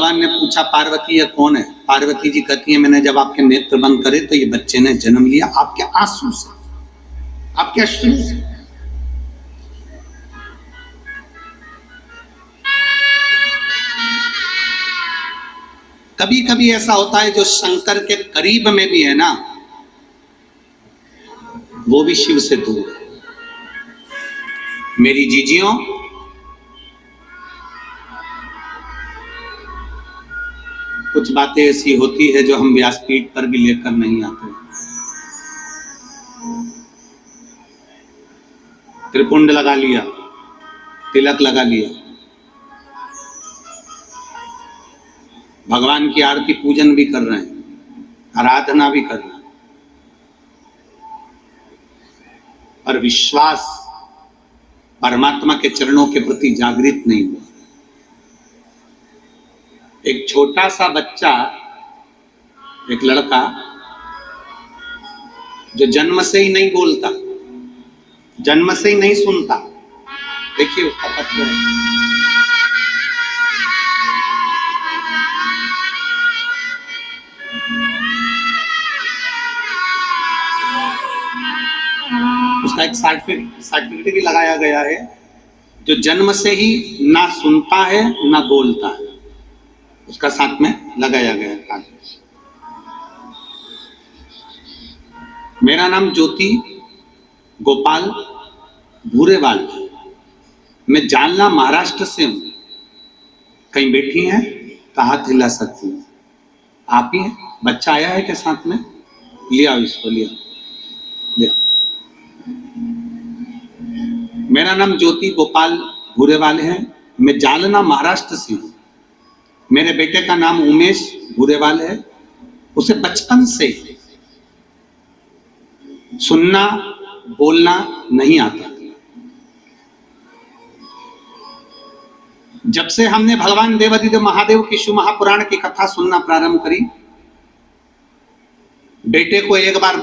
भगवान ने पूछा पार्वती ये कौन है? पार्वती जी कहती है मैंने जब आपके नेत्र बंद करे तो ये बच्चे ने जन्म लिया आपके आंसू से, आपके अश्रु से। कभी कभी ऐसा होता है जो शंकर के करीब में भी है ना, वो भी शिव से दूर है। मेरी जीजियों, कुछ बातें ऐसी होती है जो हम व्यासपीठ पर भी लेकर नहीं आते। त्रिपुंड लगा लिया, तिलक लगा लिया, भगवान की आरती पूजन भी कर रहे हैं, आराधना भी कर रहे हैं, और विश्वास परमात्मा के चरणों के प्रति जागृत नहीं हुआ। एक छोटा सा बच्चा, एक लड़का जो जन्म से ही नहीं बोलता, जन्म से ही नहीं सुनता, देखिए उसका पत्र है। उसका एक सर्टिफिकेट भी लगाया गया है, जो जन्म से ही ना सुनता है ना बोलता है, उसका साथ में लगाया गया है। मेरा नाम ज्योति गोपाल भूरेवाल, मैं जालना महाराष्ट्र से हूं। कहीं बैठी हैं तो हाथ हिला सकती हैं। आप ही हैं? बच्चा आया है के साथ में? लिया इसको, लिया। मेरा नाम ज्योति गोपाल भूरेवाल है, मैं जालना महाराष्ट्र से हूं। मेरे बेटे का नाम उमेश भूरेवाल है। उसे बचपन से सुनना बोलना नहीं आता। जब से हमने भगवान देवाधिदेव महादेव की शिव महापुराण की कथा सुनना प्रारंभ करी, बेटे को एक बार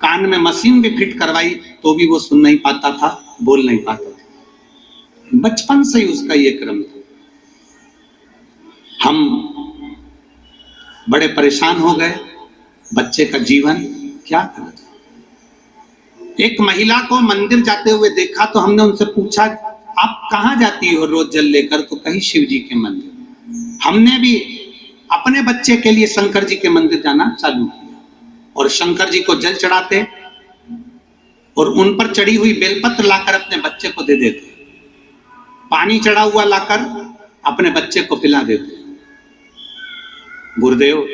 कान में मशीन भी फिट करवाई तो भी वो सुन नहीं पाता था, बोल नहीं पाता था। बचपन से ही उसका ये क्रम था। हम बड़े परेशान हो गए, बच्चे का जीवन क्या करा। एक महिला को मंदिर जाते हुए देखा तो हमने उनसे पूछा आप कहां जाती हो रोज जल लेकर? तो कहीं शिव जी के मंदिर। हमने भी अपने बच्चे के लिए शंकर जी के मंदिर जाना चालू किया और शंकर जी को जल चढ़ाते और उन पर चढ़ी हुई बेलपत्र लाकर अपने बच्चे को दे देते, पानी चढ़ा हुआ लाकर अपने बच्चे को पिला देते। गुरुदेव,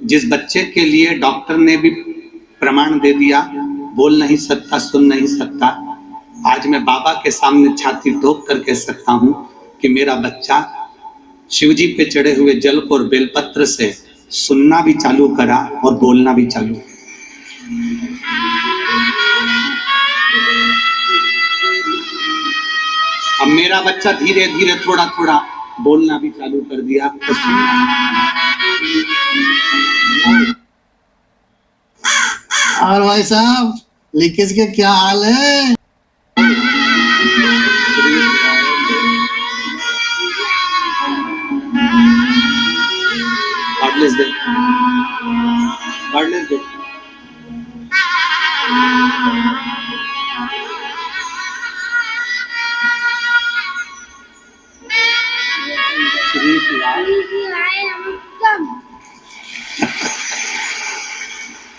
जिस बच्चे के लिए डॉक्टर ने भी प्रमाण दे दिया बोल नहीं सकता, सुन नहीं सकता, आज मैं बाबा के सामने छाती ठोक कर कह सकता हूं कि मेरा बच्चा शिवजी पे चढ़े हुए जल को और बेलपत्र से सुनना भी चालू करा और बोलना भी चालू। अब मेरा बच्चा धीरे धीरे थोड़ा थोड़ा बोलना भी चालू कर दिया। तो और भाई साहब लीकेज के क्या हाल है?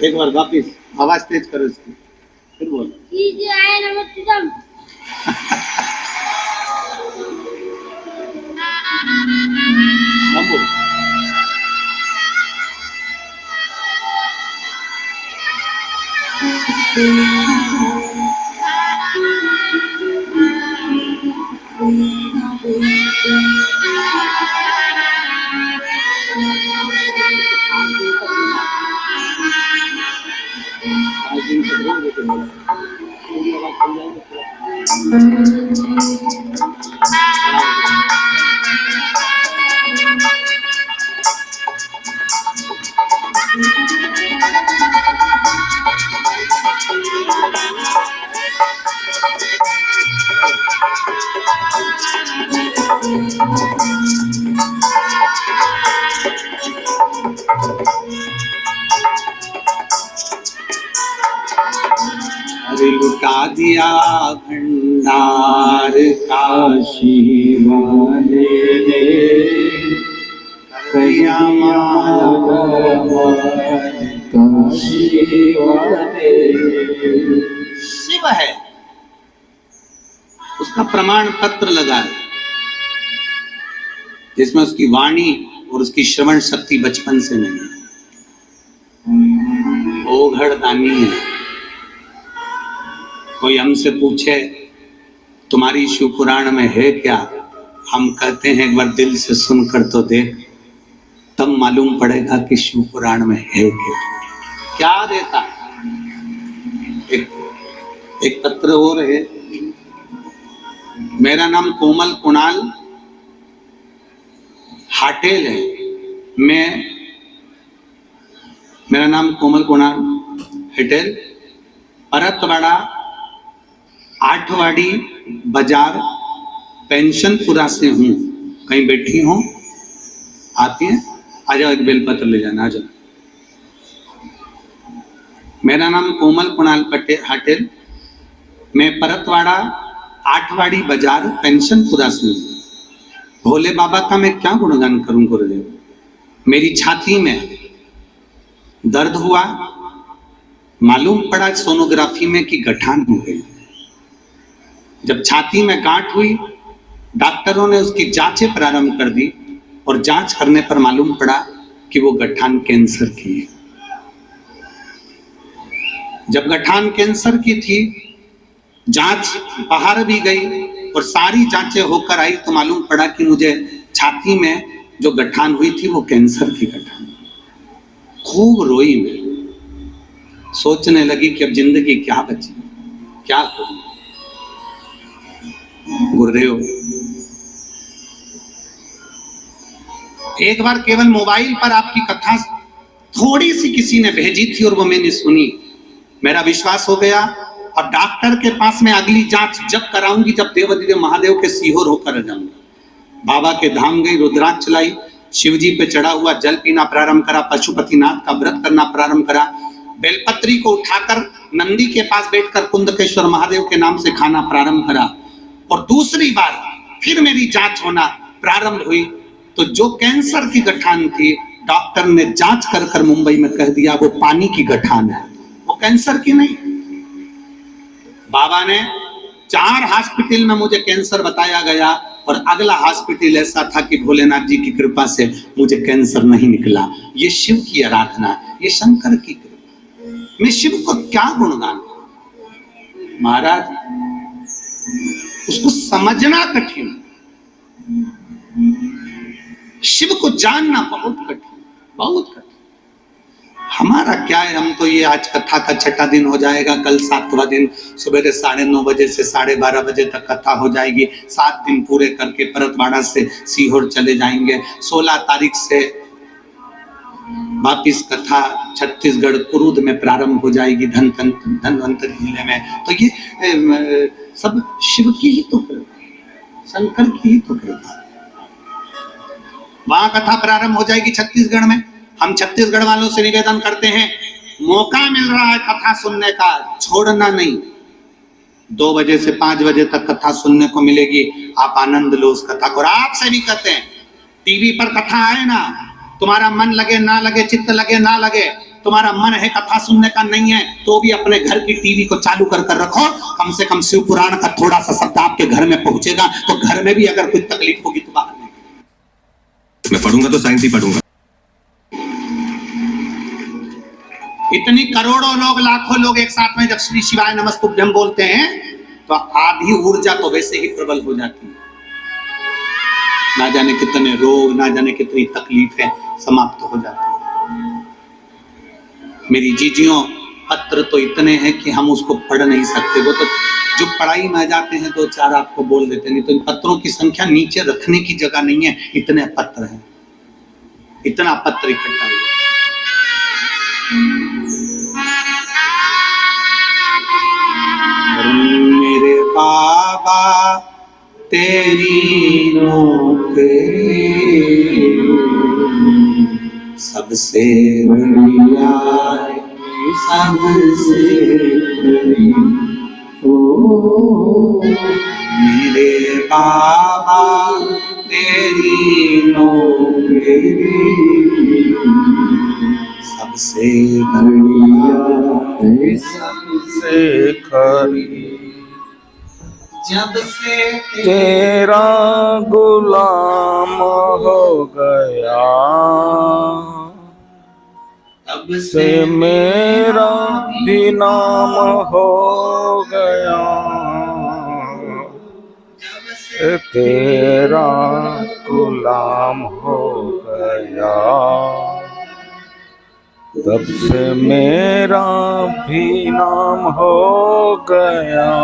एक बार वापिस आवाज तेज करो इसकी, फिर बोलो। दिया भंडार काशी वाले ने, दिया काशी वाले। शिव है, उसका प्रमाण पत्र लगा है जिसमें उसकी वाणी और उसकी श्रवण शक्ति बचपन से नहीं है। ओघड़ दानी है। कोई हमसे पूछे तुम्हारी शिव पुराण में है क्या, हम कहते हैं एक बार दिल से सुनकर तो देख, तब मालूम पड़ेगा कि शिव पुराण में है क्या देता। एक पत्र और है, मेरा नाम कोमल कुणाल हाटेल है, मेरा नाम कोमल कुणाल हटेल, परतवाड़ा आठवाड़ी बाजार पेंशनपुरा से हूँ। कहीं बैठी हो, आती है, आ जाओ, एक बेलपत्र ले जाना, आ जाओ। मेरा नाम कोमल कुणाल हटेल, मैं परतवाड़ा आठवाड़ी बाजार पेंशनपुरा से हूँ। भोले बाबा का मैं क्या गुणगान करूं गुरुदेव। मेरी छाती में दर्द हुआ, मालूम पड़ा सोनोग्राफी में कि गठान हो गई। जब छाती में गांठ हुई, डॉक्टरों ने उसकी जांचें प्रारंभ कर दी और जांच करने पर मालूम पड़ा कि वो गठान कैंसर की है। जब गठान कैंसर की थी, जांच बाहर भी गई और सारी जांचें होकर आई तो मालूम पड़ा कि मुझे छाती में जो गठान हुई थी वो कैंसर की गठान। खूब रोई मैं, सोचने लगी कि अब जिंदगी क्या बची, क्या करूं। गुरुदेव, एक बार केवल मोबाइल पर आपकी कथा थोड़ी सी किसी ने भेजी थी और वो मैंने सुनी, मेरा विश्वास हो गया। अब डॉक्टर के पास में अगली जांच जब कराऊंगी जब देवाधिदेव महादेव के सीहोर होकर जाऊंगा। बाबा के धाम गई, रुद्राक्ष चलाई, शिव जी पे चढ़ा हुआ जल पीना प्रारंभ करा, पशुपतिनाथ का व्रत करना प्रारंभ करा, बेलपत्री को उठाकर नंदी के पास बैठकर कुंदकेश्वर महादेव के नाम से खाना प्रारंभ करा। और दूसरी बार फिर मेरी जांच होना प्रारंभ हुई तो जो कैंसर की गठान थी, डॉक्टर ने जांच कर कर मुंबई में कह दिया वो पानी की गठान है, वो कैंसर की नहीं। बाबा ने 4 हॉस्पिटल में मुझे कैंसर बताया गया और अगला हॉस्पिटल ऐसा था कि भोलेनाथ जी की कृपा से मुझे कैंसर नहीं निकला। ये शिव की आराधना, ये शंकर की कृपा। मैं शिव को क्या गुणगान महाराज, उसको समझना कठिन, शिव को जानना बहुत कठिन, बहुत कठिन। हमारा क्या है, हम तो ये आज कथा का 6ठा दिन हो जाएगा, कल 7वां दिन, सवेरे 9:30 बजे से 12:30 बजे तक कथा हो जाएगी। 7 दिन पूरे करके परतवाड़ा से सीहोर चले जाएंगे। 16 तारीख से वापिस कथा छत्तीसगढ़ कुरूद में प्रारंभ हो जाएगी, धनवंतरी जिले में। तो ये सब शिव की ही तो कृपा, शंकर की ही तो कृपा। वहां कथा प्रारंभ हो जाएगी छत्तीसगढ़ में। हम छत्तीसगढ़ वालों से निवेदन करते हैं, मौका मिल रहा है कथा सुनने का, छोड़ना नहीं। 2 बजे से 5 बजे तक कथा सुनने को मिलेगी, आप आनंद लो उस कथा को। और आपसे भी कहते हैं, टीवी पर कथा आए ना, तुम्हारा मन लगे ना लगे, चित्त लगे ना लगे, तुम्हारा मन है कथा सुनने का नहीं है तो भी अपने घर की टीवी को चालू कर कर रखो। कम से कम शिव पुराण का थोड़ा सा शब्द आपके घर में पहुंचेगा तो घर में भी अगर कोई तकलीफ होगी तो बाहर नहीं। मैं पढ़ूंगा तो साइंस ही पढ़ूंगा। इतनी करोड़ों लोग, लाखों लोग एक साथ में जब श्री शिवाय नमस्तुभ्यम बोलते हैं तो आधी ऊर्जा तो वैसे ही प्रबल हो जाती है। ना जाने कितने रोग, ना जाने कितनी तकलीफें समाप्त हो जाती है। मेरी जीजियों, पत्र तो इतने हैं कि हम उसको पढ़ नहीं सकते। वो तो जो पढ़ाई में आ जाते हैं 2-4 आपको बोल देते, नहीं तो इन पत्रों की संख्या नीचे रखने की जगह नहीं है, इतने पत्र हैं, इतना पत्र इकट्ठा है। मेरे बाबा तेरी नौकरी सबसे बढ़िया, सबसे मेरे बाबा तेरी नौकरी सबसे बढ़िया है, सबसे खरी जब से तेरा गुलाम हो गया, तब से मेरा भी नाम हो गया। से तेरा गुलाम हो गया, तब से मेरा भी नाम हो गया।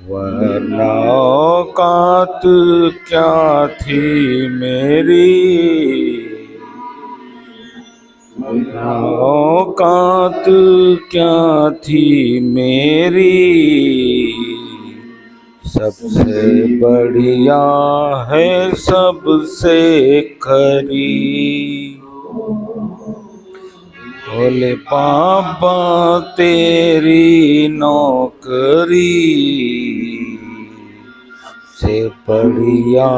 वरना औकात क्या थी मेरी, औकात क्या थी मेरी, सबसे बढ़िया है सबसे खरी। बोले बाबा तेरी नौकरी से बढ़िया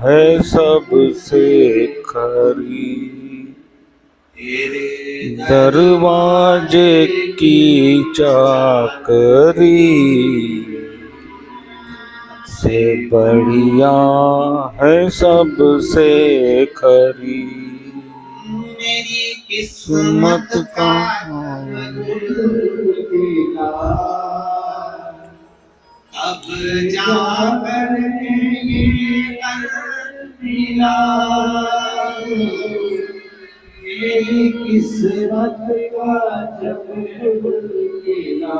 है सबसे खरी। तेरे दरवाजे की चाकरी से बढ़िया है सबसे खरी। मेरी किस्मत का अब जाकर ये कर मिला, मेरी किस्मत का जब मिला,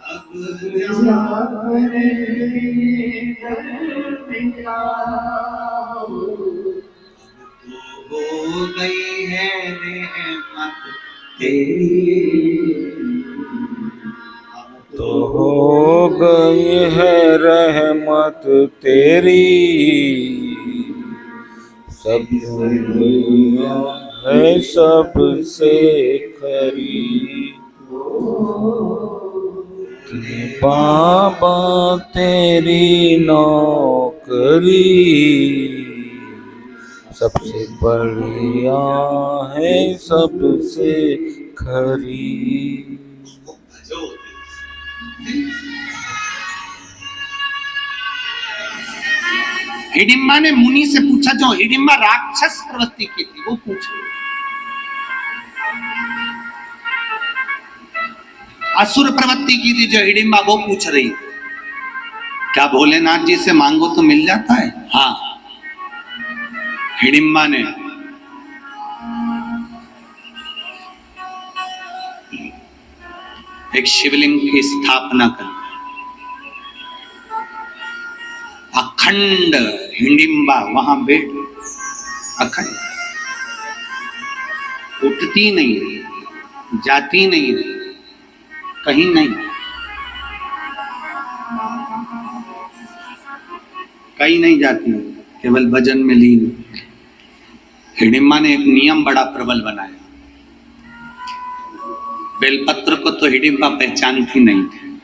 अब जाकर ये कर मिला। तो हो गई है रहमत तेरी, तो हो गई है रहमत तेरी, सब बढ़िया है सबसे खरी। बाबा तेरी नौकरी सबसे बढ़िया है सबसे खरी। हिडिंबा ने मुनि से पूछा, जो हिडिंबा राक्षस प्रवृत्ति की थी वो पूछो, असुर प्रवृत्ति की थी जो हिडिंबा वो पूछ रही, क्या भोलेनाथ जी से मांगो तो मिल जाता है? हाँ। हिडिंबा ने एक शिवलिंग की स्थापना कर, अखंड हिडिंबा वहां बैठ, अखंड, उठती नहीं रही, जाती नहीं रही, कहीं नहीं, कहीं नहीं जाती, केवल भजन में लीन। हिडिंबा ने एक नियम बड़ा प्रबल बनाया, बेलपत्र को तो हिडिंबा पहचानती नहीं थी,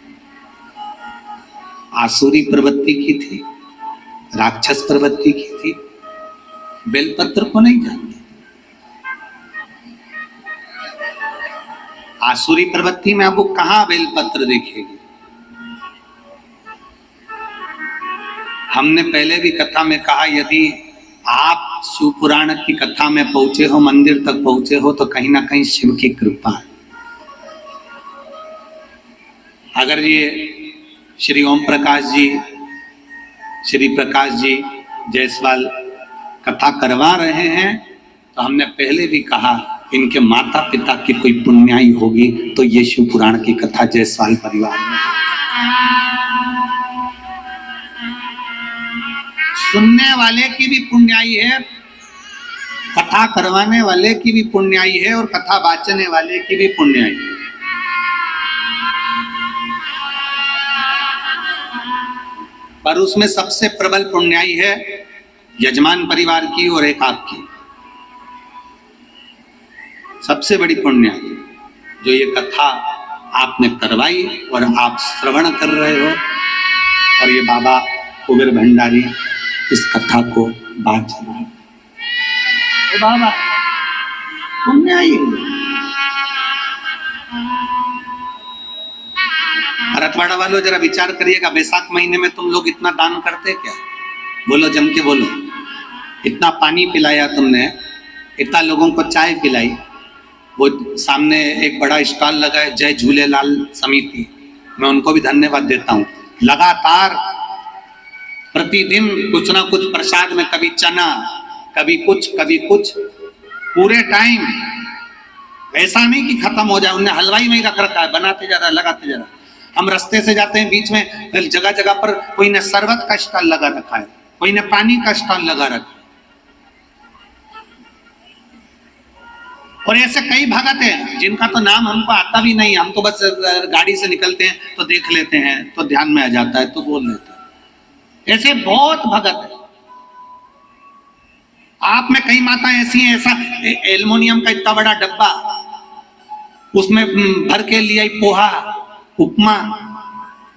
आसुरी प्रवृत्ति की थी, राक्षस प्रवृत्ति की थी, बेलपत्र को नहीं जानती। आसुरी प्रवृत्ति में अब वो कहां बेलपत्र देखेगी। हमने पहले भी कथा में कहा, यदि आप शिव पुराण की कथा में पहुंचे हो, मंदिर तक पहुंचे हो, तो कहीं ना कहीं शिव की कृपा है। अगर ये श्री ओम प्रकाश जी, श्री प्रकाश जी जायसवाल कथा करवा रहे हैं, तो हमने पहले भी कहा इनके माता पिता की कोई पुण्याई होगी तो ये शिव पुराण की कथा जायसवाल परिवार में। सुनने वाले की भी पुण्याई है, कथा करवाने वाले की भी पुण्याई है, और कथा वाचने वाले की भी पुण्याई है। पर उसमें सबसे प्रबल पुण्याई है यजमान परिवार की और एक आपकी। सबसे बड़ी पुण्याई जो ये कथा आपने करवाई और आप श्रवण कर रहे हो, और ये बाबा कुबेर भंडारी इस कथा को बांट रहे हैं। तो बाबा तुमने आई भरतवाड़ा वालों, जरा विचार करिएगा, बैसाख महीने में तुम लोग इतना दान करते क्या? बोलो, जम के बोलो। इतना पानी पिलाया तुमने, इतना लोगों को चाय पिलाई, वो सामने एक बड़ा स्टॉल लगा है जय झूलेलाल समिति, मैं उनको भी धन्यवाद देता हूँ। लगातार प्रतिदिन कुछ ना कुछ प्रसाद में, कभी चना, कभी कुछ, पूरे टाइम। ऐसा नहीं कि खत्म हो जाए, उन्हें हलवाई में ही रख रखा है, बनाते जा रहा, लगाते जा रहा। हम रास्ते से जाते हैं, बीच में जगह जगह पर कोई ने शरबत का स्टॉल लगा रखा है, कोई ने पानी का स्टॉल लगा रखा है। और ऐसे कई भगत हैं जिनका तो नाम हमको आता भी नहीं, हम तो बस गाड़ी से निकलते हैं तो देख लेते हैं, तो ध्यान में आ जाता है तो बोल लेते हैं। ऐसे बहुत भगत है। आप में कई माता ऐसी हैं, ऐसा एल्युमिनियम का इतना बड़ा डब्बा, उसमें भर के लिया पोहा, उपमा,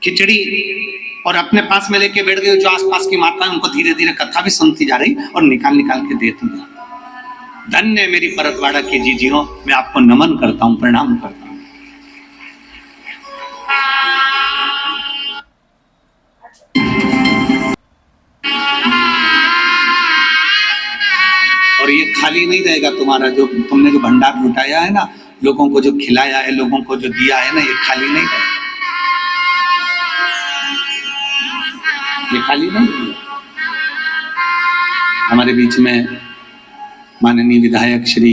खिचड़ी, और अपने पास में लेके बैठ गई। जो आसपास की माता है उनको धीरे धीरे कथा भी सुनती जा रही और निकाल के देती जा रही। धन्य मेरी परतवाड़ा की जीजियों, मैं आपको नमन करता हूं, प्रणाम करता हूं। और ये खाली नहीं रहेगा तुम्हारा, जो तुमने जो भंडार लुटाया है ना, लोगों को जो खिलाया है, लोगों को जो दिया है ना, ये खाली नहीं रहेगा, ये खाली नहीं रहेगा। हमारे बीच में माननीय विधायक श्री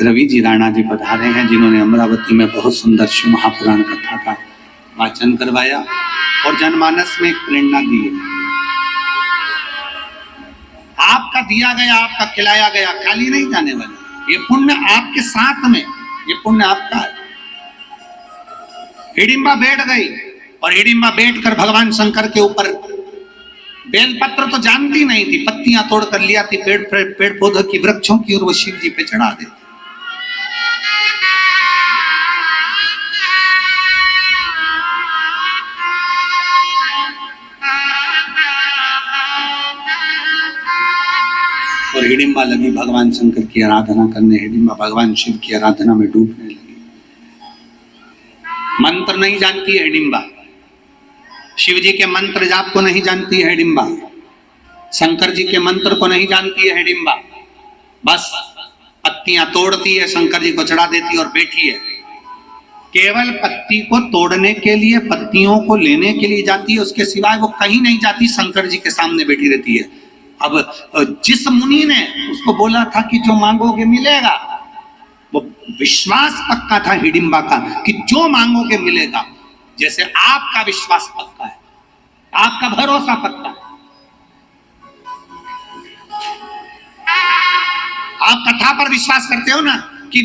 रवि जी राणा जी पधारे हैं, जिन्होंने अमरावती में बहुत सुंदर शिव महापुराण कथा का वाचन करवाया और जनमानस में एक प्रेरणा दी है। आपका दिया गया, आपका खिलाया गया खाली नहीं जाने वाला, ये पुण्य आपके साथ में, ये पुण्य आपका है। हिडिंबा बैठ गई और हिडिंबा बैठकर भगवान शंकर के ऊपर बेलपत्र तो जानती नहीं थी, पत्तियां तोड़ कर लिया थी पेड़ पौधों की, वृक्षों की, और वो शिव जी पे चढ़ा देती। और हिडिंबा लगी भगवान शंकर की आराधना करने, हिडिंबा भगवान शिव की आराधना में डूबने लगी। मंत्र नहीं जानती है हिडिंबा, शिव जी के मंत्र जाप को नहीं जानती है हिडिंबा, शंकर जी के मंत्र को नहीं जानती है हिडिंबा, बस पत्तियां तोड़ती है, शंकर जी को चढ़ा देती है और बैठी है। केवल पत्ती को तोड़ने के लिए, पत्तियों को लेने के लिए जाती है, उसके सिवाय वो कहीं नहीं जाती, शंकर जी के सामने बैठी रहती है। अब जिस मुनि ने उसको बोला था कि जो मांगोगे मिलेगा, वो विश्वास पक्का था हिडिंबा का कि जो मांगोगे मिलेगा। जैसे आपका विश्वास पक्का है, आपका भरोसा पक्का है। आप कथा पर विश्वास करते हो ना कि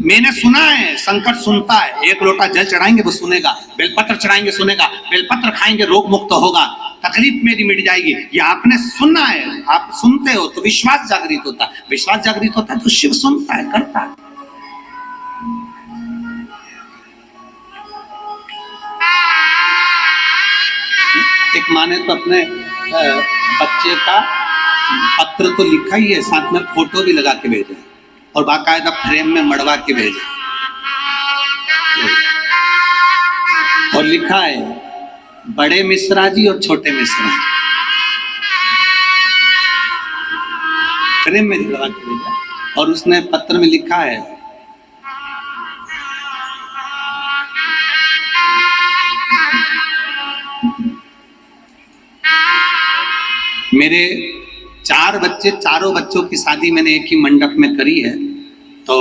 मैंने सुना है, शंकर सुनता है, एक लोटा जल चढ़ाएंगे वो सुनेगा, बेलपत्र चढ़ाएंगे सुनेगा, बेलपत्र खाएंगे रोग मुक्त होगा, तकलीफ मेरी मिट जाएगी। ये आपने सुना है, आप सुनते हो तो विश्वास जागृत होता है, विश्वास जागृत होता है तो शिव सुनता है, करता है। एक माँ ने तो अपने बच्चे का पत्र तो लिखा ही है, साथ में फोटो भी लगा के भेजा और बाकायदा फ्रेम में मड़वा के भेजा, और लिखा है बड़े मिश्रा जी और छोटे मिश्रा, फ्रेम में मड़वा के भेजा। और उसने पत्र में लिखा है, मेरे 4 बच्चे, चारों बच्चों की शादी मैंने एक ही मंडप में करी है, तो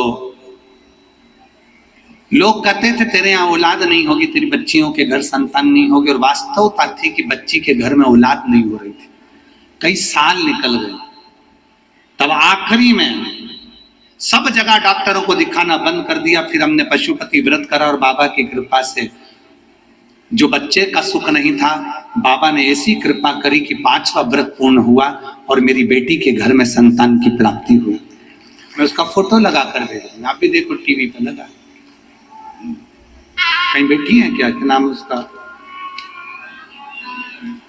लोग कहते थे तेरे यहाँ औलाद नहीं होगी, तेरी बच्चियों के घर संतान नहीं होगी, और वास्तवता थी कि बच्ची के घर में औलाद नहीं हो रही थी। कई साल निकल गए, तब आखिरी में सब जगह डॉक्टरों को दिखाना बंद कर दिया। फिर हमने पशुपति व्रत करा और बाबा की कृपा से जो बच्चे का सुख नहीं था, बाबा ने ऐसी कृपा करी कि 5वां व्रत पूर्ण हुआ और मेरी बेटी के घर में संतान की प्राप्ति हुई। मैं उसका फोटो लगा कर दे रहा हूं, आप भी देखो टीवी पर लगा। कहीं बैठी है क्या नाम है उसका?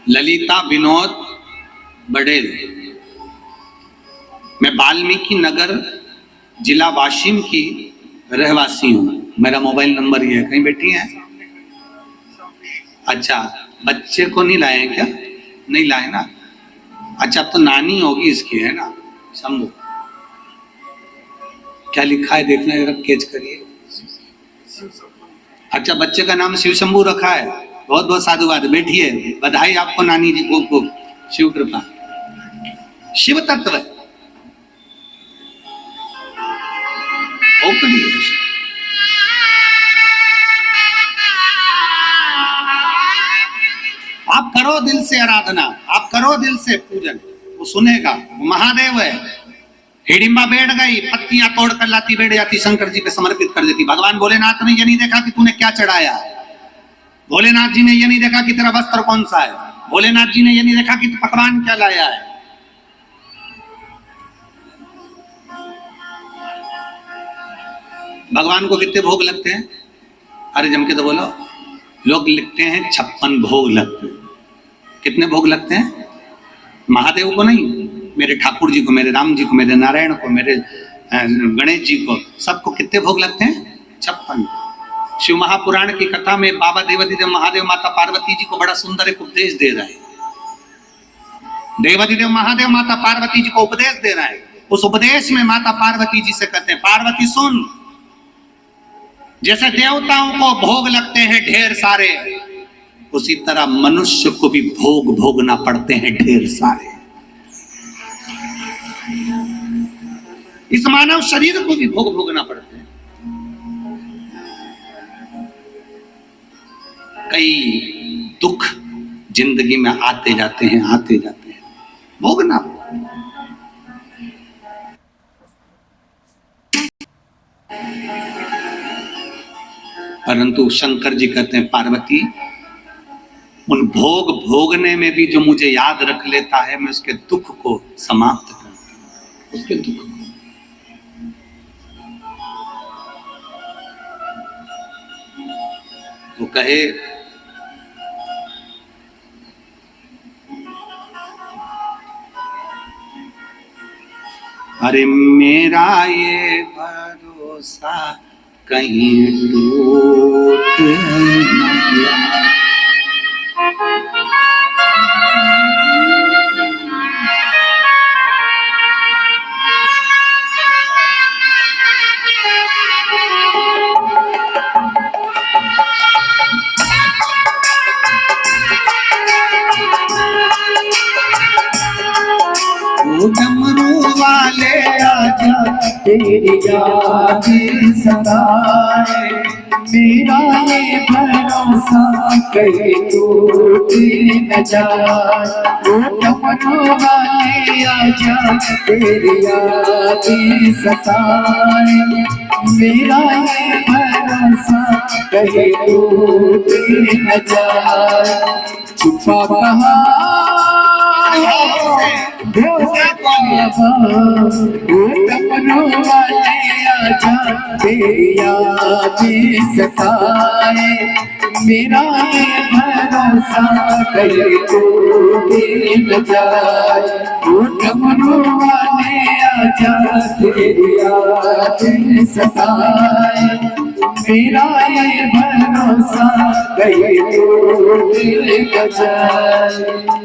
ललिता विनोद बड़ेल। मैं वाल्मीकि नगर जिला वाशिम की रहवासी हूँ। मेरा मोबाइल नंबर ये है। कहीं बैठी हैं? अच्छा, बच्चे को नहीं लाए हैं क्या? नहीं लाए ना। अच्छा, अब तो नानी होगी इसकी, है ना? शंभू, क्या लिखा है देखना जरा, कैच करिए। अच्छा, बच्चे का नाम शिव शंभू रखा है। बहुत बहुत साधुवाद, बैठिए। बधाई आपको नानी जी को शिव कृपा। शिव तत्व आप करो दिल से आराधना, आप करो दिल से पूजन, वो सुनेगा। वो महादेव है। हिडिंबा बैठ गई, पत्तियां तोड़ कर लाती, बैठ जाती, शंकर जी पे समर्पित कर देती। भगवान भोलेनाथ ने ये नहीं देखा कि तूने क्या चढ़ाया। भोलेनाथ जी ने ये नहीं देखा कि तेरा वस्त्र कौन सा है। भोलेनाथ जी ने ये नहीं देखा कि तू पकवान क्या लाया है। भगवान को कितने भोग लगते हैं? अरे जम के तो बोलो। लोग लिखते हैं 56 भोग लगते हैं। कितने भोग लगते हैं? महादेव को नहीं, मेरे ठाकुर जी को, मेरे राम जी को, मेरे नारायण को, मेरे गणेश जी को, सबको कितने भोग लगते हैं? 56। शिव महापुराण की कथा में बाबा देवाधिदेव महादेव माता पार्वती जी को बड़ा सुंदर एक उपदेश दे रहा है। देवाधिदेव महादेव माता पार्वती जी को उपदेश दे रहा है। उस उपदेश में माता पार्वती जी से कहते हैं, पार्वती सुन, जैसे देवताओं को भोग लगते हैं ढेर सारे, उसी तरह मनुष्य को भी भोग भोगना पड़ते हैं ढेर सारे। इस मानव शरीर को भी भोग भोगना पड़ते हैं। कई दुख जिंदगी में आते जाते हैं, आते जाते हैं, भोगना। परंतु शंकर जी कहते हैं, पार्वती, उन भोग भोगने में भी जो मुझे याद रख लेता है, मैं उसके दुख को समाप्त करता हूं। उसके दुख को वो कहे, अरे मेरा ये भरोसा कहीं टूट न गया। डमरू वाले आजा, तेरी याद सताए, मेरा ये भरोसा कहीं टूट न जाए। डमरू वाले आजा, तेरी याद सताए, मेरा ये भरोसा कहीं टूट न जाए। छुपा कहाँ तेरी याद सताए, मेरा ये भरोसा कहीं टूट न जाए। डमरू वाले आजा, तेरी याद सताए, मेरा ये भरोसा कहीं टूट न जाए।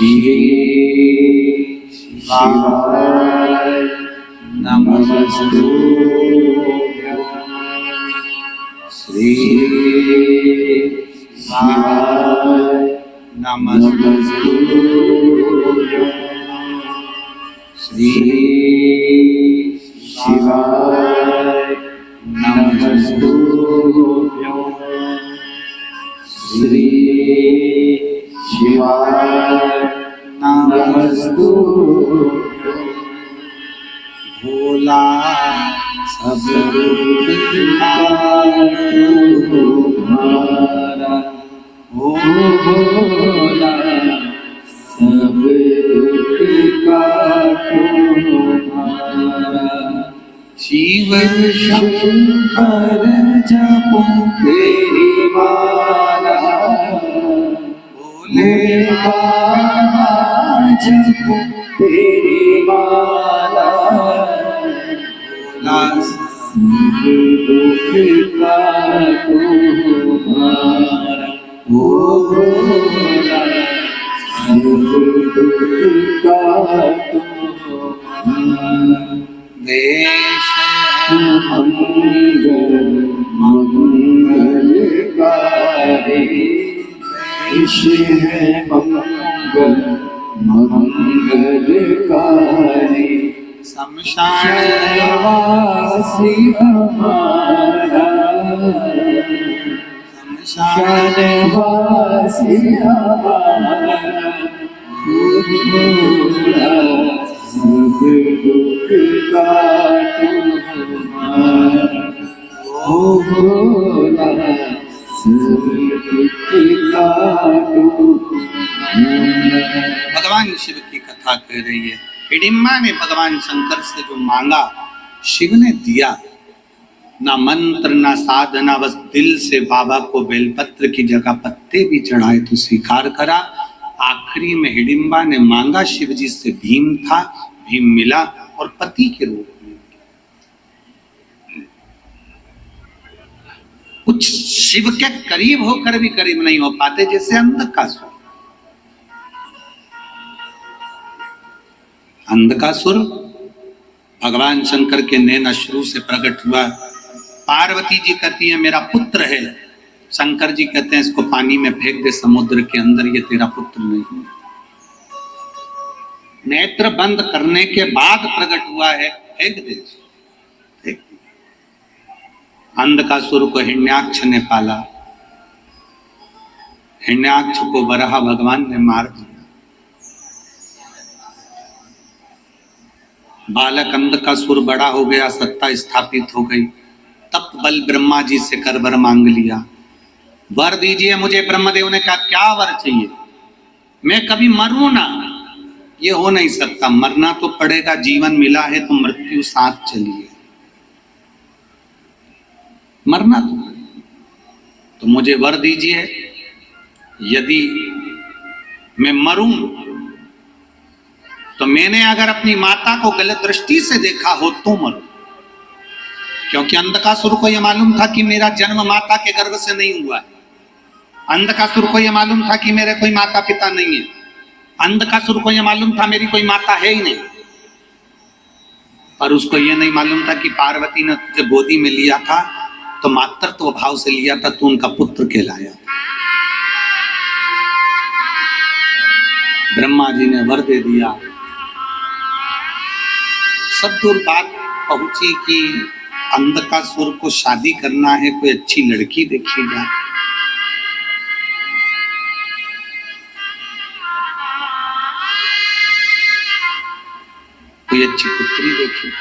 श्री शिवाय नमस्तुभ्यं। श्री शिवाय नमस्तुभ्यं। श्री शिवाय नमस्तुभ्यं। श्री शिवाय नमस्तुभ्यं। भोला सब दुख तुम्हारा, ओ भोला सब दुख का तुम्हारा। शिव शंकर जपो तेरी माला, भोले बाबा जपो तेरी माला। भोला सब दुख का तुम्हारा, ओ भोला सब दुख का तुम्हारा। देश मंगल मंगलकारी, देश है मंगल मंगलकारी। शमशानवासी हमारा, शमशानवासी हमारा, भोला सब दुख का तुम्हारा, ओ भोला सब दुख का तुम्हारा। भगवान शिव की कथा कह रही है। हिडिंबा ने भगवान शंकर से जो मांगा शिव ने दिया, ना मंत्र ना साधना, बस दिल से बाबा को बेलपत्र की जगह पत्ते भी चढ़ाए तो स्वीकार करा। आखिरी में हिडिंबा ने मांगा शिव जी से भीम था, भीम मिला और पति के रूप में। कुछ शिव के करीब होकर भी करीब नहीं हो पाते, जैसे अंधकासुर। अंधकासुर भगवान शंकर के नैन अश्रु से प्रकट हुआ। पार्वती जी कहती है मेरा पुत्र है, शंकर जी कहते हैं इसको पानी में फेंक दे समुद्र के अंदर, ये तेरा पुत्र नहीं है। नेत्र बंद करने के बाद प्रकट हुआ है, फेंक दे। अंधकासुर को हिरण्याक्ष ने पाला, हिरण्याक्ष को वराह भगवान ने मार दिया। बालक अंधकासुर बड़ा हो गया, सत्ता स्थापित हो गई। तप बल ब्रह्मा जी से कर वर मांग लिया, वर दीजिए मुझे। ब्रह्मदेव ने कहा क्या वर चाहिए, मैं कभी मरूं ना। ये हो नहीं सकता, मरना तो पड़ेगा, जीवन मिला है तो मृत्यु साथ चलिए। मरना तो मुझे वर दीजिए, यदि मैं मरूं तो मैंने अगर अपनी माता को गलत दृष्टि से देखा हो तो मरूं। क्योंकि अंधकासुर को यह मालूम था कि मेरा जन्म माता के गर्भ से नहीं हुआ है। अंधकासुर को यह मालूम था कि मेरे कोई माता पिता नहीं है। अंधकासुर को यह मालूम था मेरी कोई माता है ही नहीं। पर उसको यह नहीं मालूम था कि पार्वती ने तुझे गोदी में लिया था तो मातृत्व भाव से लिया था, तू उनका पुत्र कहलाया। ब्रह्मा जी ने वर दे दिया। सब दूर बात पहुंची कि अंधकासुर को शादी करना है, कोई अच्छी लड़की देखिएगा। कोई अच्छी पुत्री देखी।